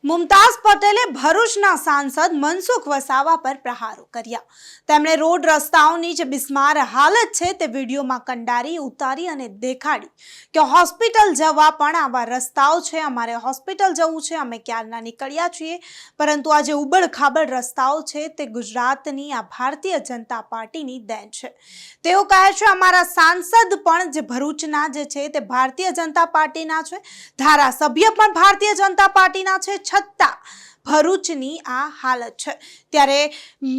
મુમતાઝ પટેલે ભરૂચના સાંસદ મનસુખ વસાવા પર પ્રહારો કર્યા. તેમણે રોડ રસ્તાઓની જે બિસ્માર હાલત છે તે વિડીયોમાં કંડારી ઉતારી અને દેખાડી કે હોસ્પિટલ જવા પણ આવા રસ્તાઓ છે, અમારે હોસ્પિટલ જવું છે, અમે ક્યારના નીકળ્યા છીએ, પરંતુ આ જે ઉબડ-ખાબડ રસ્તાઓ છે તે ગુજરાતની આ ભારતીય જનતા પાર્ટીની દેન છે. તેઓ કહે છે અમારા સાંસદ પણ જે ભરૂચના જે છે તે ભારતીય જનતા પાર્ટીના છે, ધારાસભ્ય પણ ભારતીય જનતા પાર્ટીના છે, છતાં ભરૂચની આ હાલત છે. ત્યારે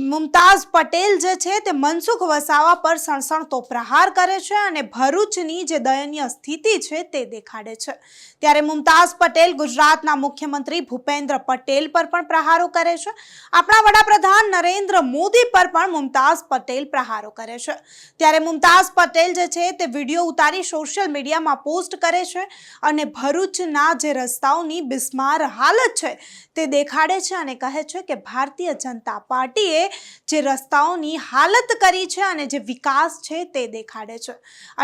મુમતાઝ પટેલ જે છે તે મનસુખ વસાવા પર સણસણતો પ્રહાર કરે છે અને ભરૂચની જે દયનીય સ્થિતિ છે તે દેખાડે છે. ત્યારે મુમતાઝ પટેલ ગુજરાતના મુખ્યમંત્રી ભૂપેન્દ્ર પટેલ પર પણ પ્રહારો કરે છે. આપણા વડાપ્રધાન નરેન્દ્ર મોદી પર પણ મુમતાઝ પટેલ પ્રહારો કરે છે. ત્યારે મુમતાઝ પટેલ જે છે તે વિડીયો ઉતારી સોશિયલ મીડિયામાં પોસ્ટ કરે છે અને ભરૂચના જે રસ્તાઓની બિસ્માર હાલત છે તે દેખાડે છે અને કહે છે કે ભારતીય જનતા પાર્ટીએ જે રસ્તાઓની હાલત કરી છે અને જે વિકાસ છે તે દેખાડે છે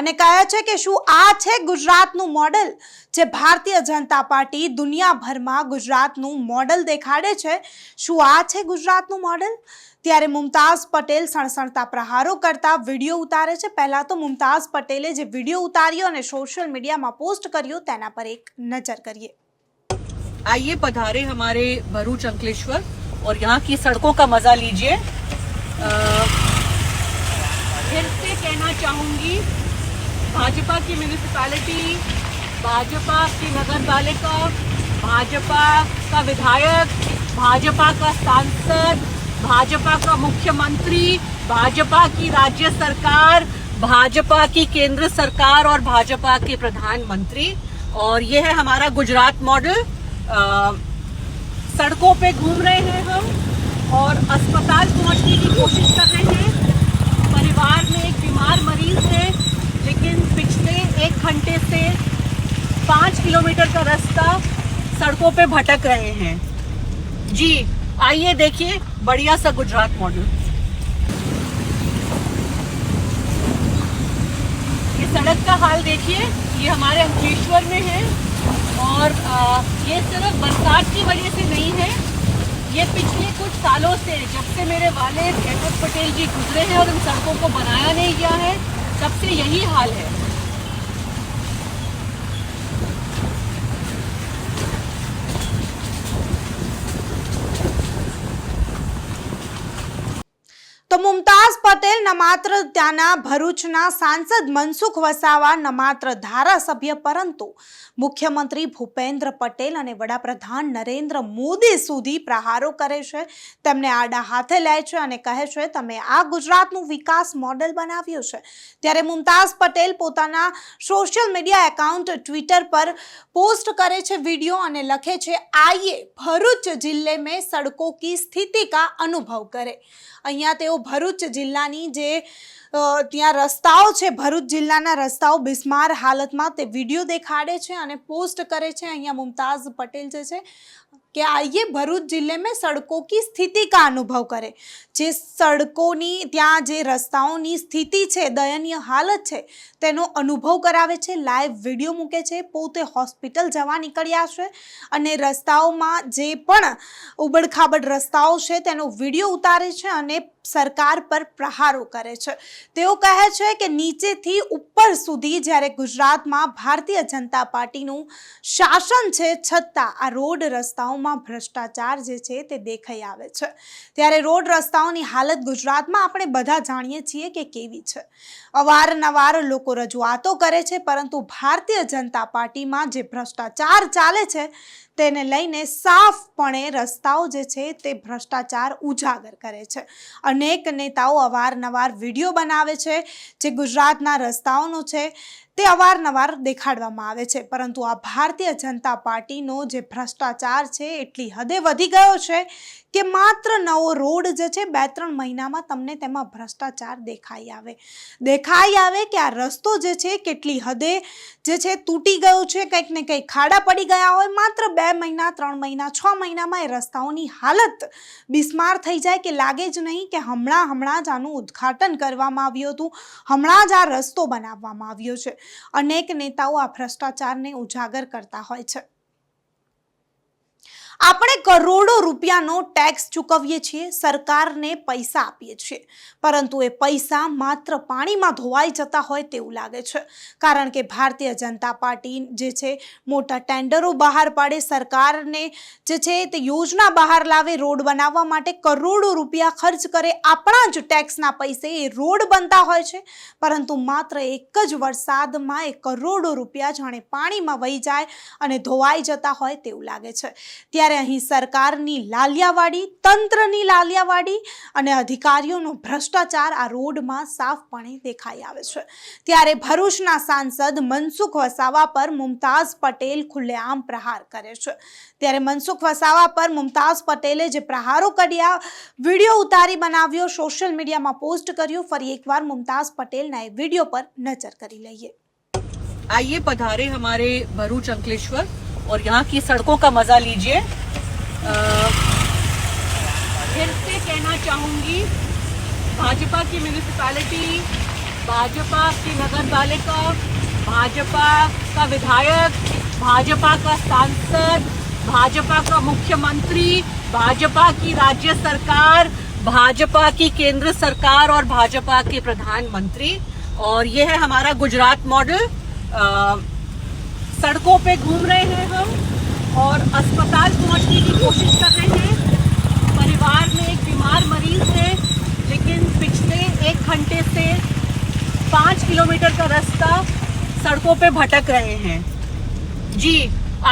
અને કહે છે કે શું આ છે ગુજરાતનું મોડેલ? જે ભારતીય જનતા પાર્ટી દુનિયાભરમાં ગુજરાતનું મોડેલ દેખાડે છે, શું આ છે ગુજરાતનું મોડેલ? ત્યારે મુમતાઝ પટેલ સણસણતા પ્રહારો કરતા વિડીયો ઉતારે છે. પહેલા તો મુમતાઝ પટેલે જે વિડીયો ઉતાર્યો અને સોશિयल મીડિયામાં પોસ્ટ કર્યો તેના પર એક નજર કરીએ. आइए पधारे हमारे भरूच अंकलेश्वर और यहाँ की सड़कों का मजा लीजिए. फिर से कहना चाहूँगी, भाजपा की म्यूनिसिपैलिटी, भाजपा की नगर पालिका, भाजपा का विधायक, भाजपा का सांसद, भाजपा का मुख्यमंत्री, भाजपा की राज्य सरकार, भाजपा की केंद्र सरकार और भाजपा के प्रधानमंत्री, और ये है हमारा गुजरात मॉडल. सड़कों पे घूम रहे हैं हम और अस्पताल पहुंचने की कोशिश कर रहे हैं. परिवार में एक बीमार मरीज है, लेकिन पिछले 1 घंटे से 5 किलोमीटर का रास्ता सड़कों पे भटक रहे हैं. जी आइए देखिए बढ़िया सा गुजरात मॉडल. ये सड़क का हाल देखिए, ये हमारे अंकलेश्वर में है और ये सिर्फ बरसात की वजह से नहीं है, ये पिछले कुछ सालों से, जब से मेरे वालिद अहमद पटेल जी गुजरे हैं और इन सड़कों को बनाया नहीं गया है, तब से यही हाल है. તો મુમતાઝ પટેલ ન માત્ર ત્યાંના ભરૂચના સાંસદ મનસુખ વસાવા, ન માત્ર ધારાસભ્ય, પરંતુ મુખ્યમંત્રી ભૂપેન્દ્ર પટેલ અને વડાપ્રધાન નરેન્દ્ર મોદી સુધી પ્રહારો કરે છે. તેમને આડા હાથે લે છે અને કહે છે તમે આ ગુજરાતનું વિકાસ મોડેલ બનાવ્યું છે. ત્યારે મુમતાઝ પટેલ પોતાના સોશિયલ મીડિયા એકાઉન્ટ ટ્વિટર પર પોસ્ટ કરે છે વિડીયો અને લખે છે આइए ભરૂચ જિલ્લે में सड़कों की स्थिति का अनुभव करे. અહીંયા તેઓ ભરૂચ જિલ્લાની જે ત્યાં રસ્તાઓ છે, ભરૂચ જિલ્લાના રસ્તાઓ બિસ્માર હાલતમાં તે વિડીયો દેખાડે છે અને પોસ્ટ કરે છે. અહીંયા મુમતાઝ પટેલ જે છે કે આइए ભરૂચ જિલ્લે में सड़कों की स्थिति का अनुभव करे. જે સડકોની ત્યાં જે રસ્તાઓની સ્થિતિ છે, દયનીય હાલત છે, તેનો અનુભવ કરાવે છે, લાઈવ વિડીયો મૂકે છે. પોતે હોસ્પિટલ જવા નીકળ્યા છે અને રસ્તાઓમાં જે પણ ઉબડખાબડ રસ્તાઓ છે તેનો વિડીયો ઉતારે છે અને સરકાર પર પ્રહારો કરે છે. તેઓ કહે છે કે નીચેથી ઉપર સુધી જ્યારે ગુજરાતમાં ભારતીય જનતા પાર્ટીનું શાસન છે, છતાં આ રોડ રસ્તાઓમાં ભ્રષ્ટાચાર જે છે તે દેખાઈ આવે છે. ત્યારે રોડ રસ્તાઓની હાલત ગુજરાતમાં આપણે બધા જાણીએ છીએ કે કેવી છે. અવારનવાર લોકો રજૂઆતો કરે છે, પરંતુ ભારતીય જનતા પાર્ટીમાં જે ભ્રષ્ટાચાર ચાલે છે તેને લઈને સાફપણે રસ્તાઓ જે છે તે ભ્રષ્ટાચાર ઉજાગર કરે છે. અનેક નેતાઓ અવારનવાર વિડીયો બનાવે છે જે ગુજરાતના રસ્તાઓનો છે તે અવારનવાર દેખાડવામાં આવે છે, પરંતુ આ ભારતીય જનતા પાર્ટીનો જે ભ્રષ્ટાચાર છે એટલી હદે વધી ગયો છે કે માત્ર નવો રોડ જે છે 2-3 મહિનામાં તમને તેમાં ભ્રષ્ટાચાર દેખાઈ આવે કે આ રસ્તો જે છે કેટલી હદે જે છે તૂટી ગયો છે, કંઈક ને કંઈક ખાડા પડી ગયા હોય. માત્ર 2 મહિના, 3 મહિના, 6 મહિનામાં એ રસ્તાઓની હાલત બિસ્માર થઈ જાય કે લાગે જ નહીં કે હમણાં જ આનું ઉદ્ઘાટન કરવામાં આવ્યું હતું, હમણાં જ આ રસ્તો બનાવવામાં આવ્યો છે. અનેક નેતાઓ આ ભ્રષ્ટાચારને ઉજાગર કરતા હોય છે. આપણે કરોડો રૂપિયાનો ટેક્સ ચૂકવીએ છીએ, સરકારને પૈસા આપીએ છીએ, પરંતુ એ પૈસા માત્ર પાણીમાં ધોવાઈ જતા હોય તેવું લાગે છે. કારણ કે ભારતીય જનતા પાર્ટી જે છે મોટા ટેન્ડરો બહાર પાડે, સરકારને જે છે તે યોજના બહાર લાવે, રોડ બનાવવા માટે કરોડો રૂપિયા ખર્ચ કરે, આપણા જ ટેક્સના પૈસે એ રોડ બનતા હોય છે, પરંતુ માત્ર એક જ વરસાદમાં એ કરોડો રૂપિયા જાણે પાણીમાં વહી જાય અને ધોવાઈ જતા હોય તેવું લાગે છે. ત્યારે અહીં સરકારની લાલિયાવાડી, તંત્રની લાલિયાવાડી અને અધિકારીઓનો ભ્રષ્ટાચાર આ રોડમાં સાફપણે દેખાઈ આવે છે. ત્યારે ભરૂચના સાંસદ મનસુખ વસાવા પર મુમતાઝ પટેલ ખુલ્લેઆમ પ્રહાર કરે છે. ત્યારે મનસુખ વસાવા પર મુમતાઝ પટેલે જે પ્રહારો કર્યા, વિડીયો ઉતારી બનાવ્યો, સોશિयल મીડિયામાં પોસ્ટ કર્યો. ફરી એકવાર મુમતાઝ પટેલના એ વિડીયો પર નજર કરી લઈએ. आइए पधारे हमारे भरूच अंकलेश्वर और यहाँ की सड़कों का मजा लीजिए. फिर से कहना चाहूंगी, भाजपा की म्यूनिसिपैलिटी, भाजपा की नगर पालिका, भाजपा का विधायक, भाजपा का सांसद, भाजपा का मुख्यमंत्री, भाजपा की राज्य सरकार, भाजपा की केंद्र सरकार और भाजपा के प्रधानमंत्री. और ये है हमारा गुजरात मॉडल. सड़कों पे घूम रहे हैं हम और अस्पताल पहुंचने की कोशिश कर रहे हैं. परिवार में एक बीमार मरीज है, लेकिन पिछले 1 घंटे से 5 किलोमीटर का रास्ता सड़कों पे भटक रहे हैं. जी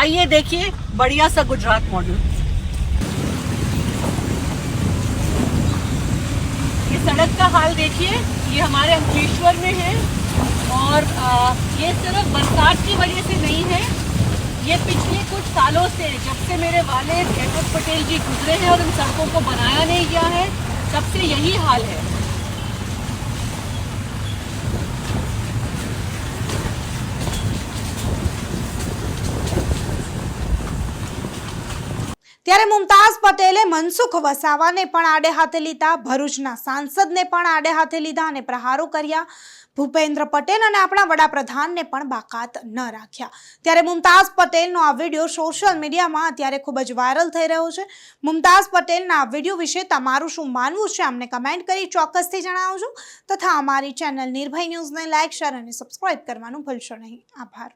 आइए देखिए बढ़िया सा गुजरात मॉडल. ये सड़क का हाल देखिए, ये हमारे अंकलेश्वर में है और ये सिर्फ बरसात की वजह से नहीं है, ये पिछले कुछ सालों से, जब से मेरे वालिद अहमद पटेल जी गुजरे हैं और इन सड़कों को बनाया नहीं गया है, तब से यही हाल है. ત્યારે મુમતાઝ પટેલે મનસુખ વસાવાને પણ આડે હાથે લીધા, ભરૂચના સાંસદને પણ આડે હાથે લીધા અને પ્રહારો કર્યા. ભૂપેન્દ્ર પટેલ અને આપણા વડાપ્રધાનને પણ બાકાત ન રાખ્યા. ત્યારે મુમતાઝ પટેલનો આ વિડીયો સોશિયલ મીડિયામાં અત્યારે ખૂબ જ વાયરલ થઈ રહ્યો છે. મુમતાઝ પટેલના આ વિડીયો વિશે તમારું શું માનવું છે અમને કમેન્ટ કરી ચોક્કસથી જણાવજો. તથા અમારી ચેનલ નિર્ભય ન્યૂઝને લાઇક, શેર અને સબસ્ક્રાઇબ કરવાનું ભૂલશો નહીં. આભાર.